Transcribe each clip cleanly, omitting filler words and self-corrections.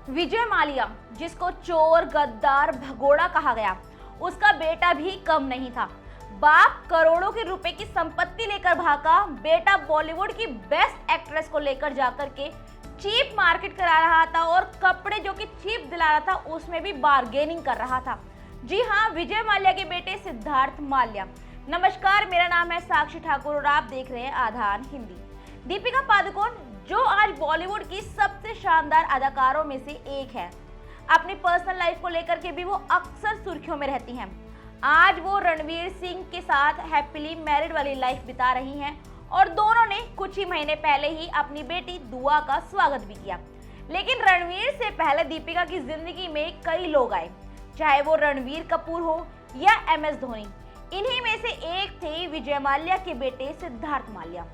विजय माल्या, जिसको चोर, गद्दार, भगोड़ा कहा गया, उसका बेटा भी कम नहीं था। बाप करोड़ों के रुपए की संपत्ति लेकर भागा, बेटा बॉलीवुड की बेस्ट एक्ट्रेस को लेकर जाकर के चीप मार्केट करा रहा था और कपड़े जो कि चीप दिला रहा था उसमें भी बार्गेनिंग कर रहा था। जी हाँ, विजय माल्या के बेटे सिद्धार्थ माल्या। नमस्कार, मेरा नाम है साक्षी ठाकुर और आप देख रहे हैं आधार हिंदी। दीपिका पादुकोण, जो आज बॉलीवुड की सबसे शानदार अदाकारों में से एक है, अपनी पर्सनल लाइफ को लेकर के भी वो अक्सर सुर्खियों में रहती हैं। आज वो रणवीर सिंह के साथ हैप्पीली मैरिड वाली लाइफ बिता रही हैं और दोनों ने कुछ ही महीने पहले ही अपनी बेटी दुआ का स्वागत भी किया। लेकिन रणवीर से पहले दीपिका की जिंदगी में कई लोग आए, चाहे वो रणवीर कपूर हो या MS धोनी। इन्हीं में से एक थे विजय माल्या के बेटे सिद्धार्थ माल्या।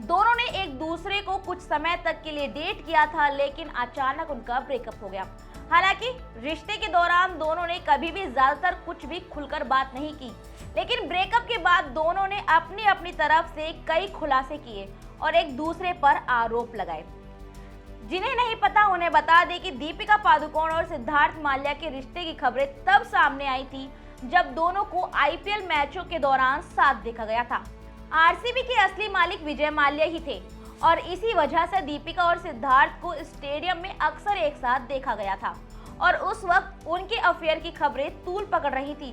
दोनों ने एक दूसरे को कुछ समय तक के लिए डेट किया था, लेकिन अचानक उनका ब्रेकअप हो गया। हालांकि रिश्ते के दौरान दोनों ने कभी भी ज्यादातर कुछ भी खुलकर बात नहीं की, लेकिन ब्रेकअप के बाद दोनों ने अपनी अपनी तरफ से कई खुलासे किए और एक दूसरे पर आरोप लगाए। जिन्हें नहीं पता उन्हें बता दें कि दीपिका पादुकोण और सिद्धार्थ माल्या के रिश्ते की खबरें तब सामने आई थी जब दोनों को IPL मैचों के दौरान साथ देखा गया था। RCB के असली मालिक विजय माल्या ही थे और इसी वजह से दीपिका और सिद्धार्थ को स्टेडियम में अक्सर एक साथ देखा गया था और उस वक्त उनके अफेयर की खबरें तूल पकड़ रही थी।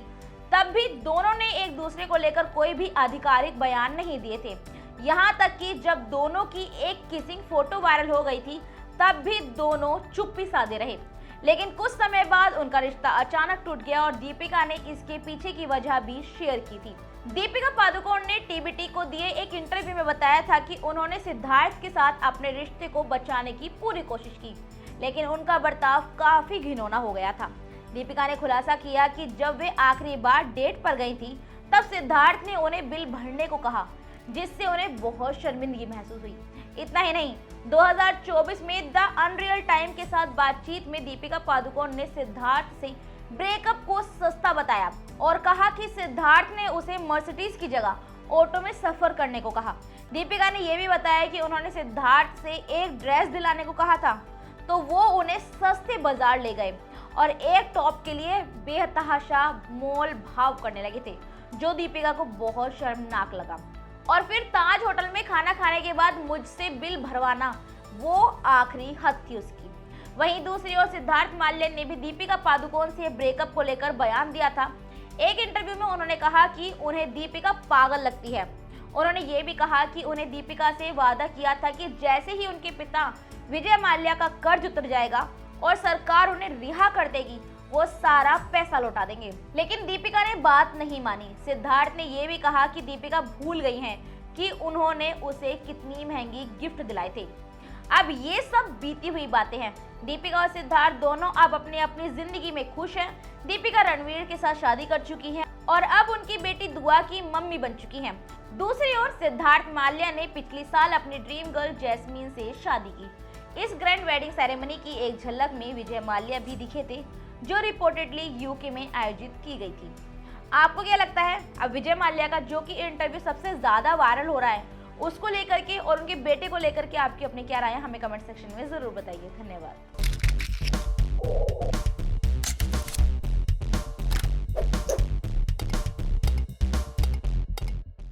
तब भी दोनों ने एक दूसरे को लेकर कोई भी आधिकारिक बयान नहीं दिए थे। यहाँ तक कि जब दोनों की एक किसिंग फोटो वायरल हो गई थी, तब भी दोनों चुप्पी साधे रहे। लेकिन कुछ समय बाद उनका रिश्ता अचानक टूट गया और दीपिका ने इसके पीछे की वजह भी शेयर की थी। दीपिका पादुकोण ने TBT को दिए एक इंटरव्यू में बताया था कि उन्होंने सिद्धार्थ के साथ अपने रिश्ते को बचाने की पूरी कोशिश की, लेकिन उनका बर्ताव काफी घिनौना हो गया था। दीपिका ने खुलासा किया कि जब वे आखिरी बार डेट पर गई थी, तब सिद्धार्थ ने उन्हें बिल भरने को कहा, जिससे उन्हें बहुत शर्मिंदगी महसूस हुई। इतना ही नहीं, 2024 में द अनरियल टाइम के साथ बातचीत में दीपिका पादुकोण ने सिद्धार्थ से ब्रेकअप को सस्ता बताया और कहा कि सिद्धार्थ ने उसे मर्सिडीज की जगह ऑटो में सफर करने को कहा। दीपिका ने यह भी बताया कि उन्होंने सिद्धार्थ से एक ड्रेस दिलाने को कहा था, तो वो उन्हें सस्ते बाजार ले गए और एक टॉप के लिए बेतहाशा मोल भाव करने लगे थे, जो दीपिका को बहुत शर्मनाक लगा। और फिर ताज होटल में खाना खाने के बाद मुझसे बिल भरवाना, वो आखिरी हद थी उसकी। वहीं दूसरी ओर सिद्धार्थ माल्या ने भी दीपिका पादुकोण से ब्रेकअप को लेकर बयान दिया था। एक इंटरव्यू में उन्होंने कहा कि उन्हें दीपिका पागल लगती है। उन्होंने ये भी कहा कि उन्हें दीपिका से वादा किया था कि जैसे ही उनके पिता विजय माल्या का कर्ज उतर जाएगा और सरकार उन्हें रिहा कर देगी, वो सारा पैसा लौटा देंगे। लेकिन दीपिका ने बात नहीं मानी। सिद्धार्थ ने यह भी कहा कि दीपिका भूल गई हैं कि उन्होंने उसे कितनी महंगी गिफ्ट दिलाए थे। अब ये सब बीती हुई बातें हैं। दीपिका और सिद्धार्थ दोनों अब अपनी अपनी जिंदगी में खुश हैं। दीपिका रणवीर के साथ शादी कर चुकी हैं और अब उनकी बेटी दुआ की मम्मी बन चुकी हैं। दूसरी ओर सिद्धार्थ माल्या ने पिछले साल अपनी ड्रीम गर्ल जैस्मीन से शादी की। इस ग्रैंड वेडिंग सेरेमनी की एक झलक में विजय माल्या भी दिखे थे, जो रिपोर्टेडली UK में आयोजित की गई थी। आपको क्या लगता है? अब विजय माल्या का जो कि इंटरव्यू सबसे ज्यादा वायरल हो रहा है, उसको लेकर के और उनके बेटे को लेकर के आपकी अपनी क्या राय है, हमें कमेंट सेक्शन में जरूर बताइए। धन्यवाद।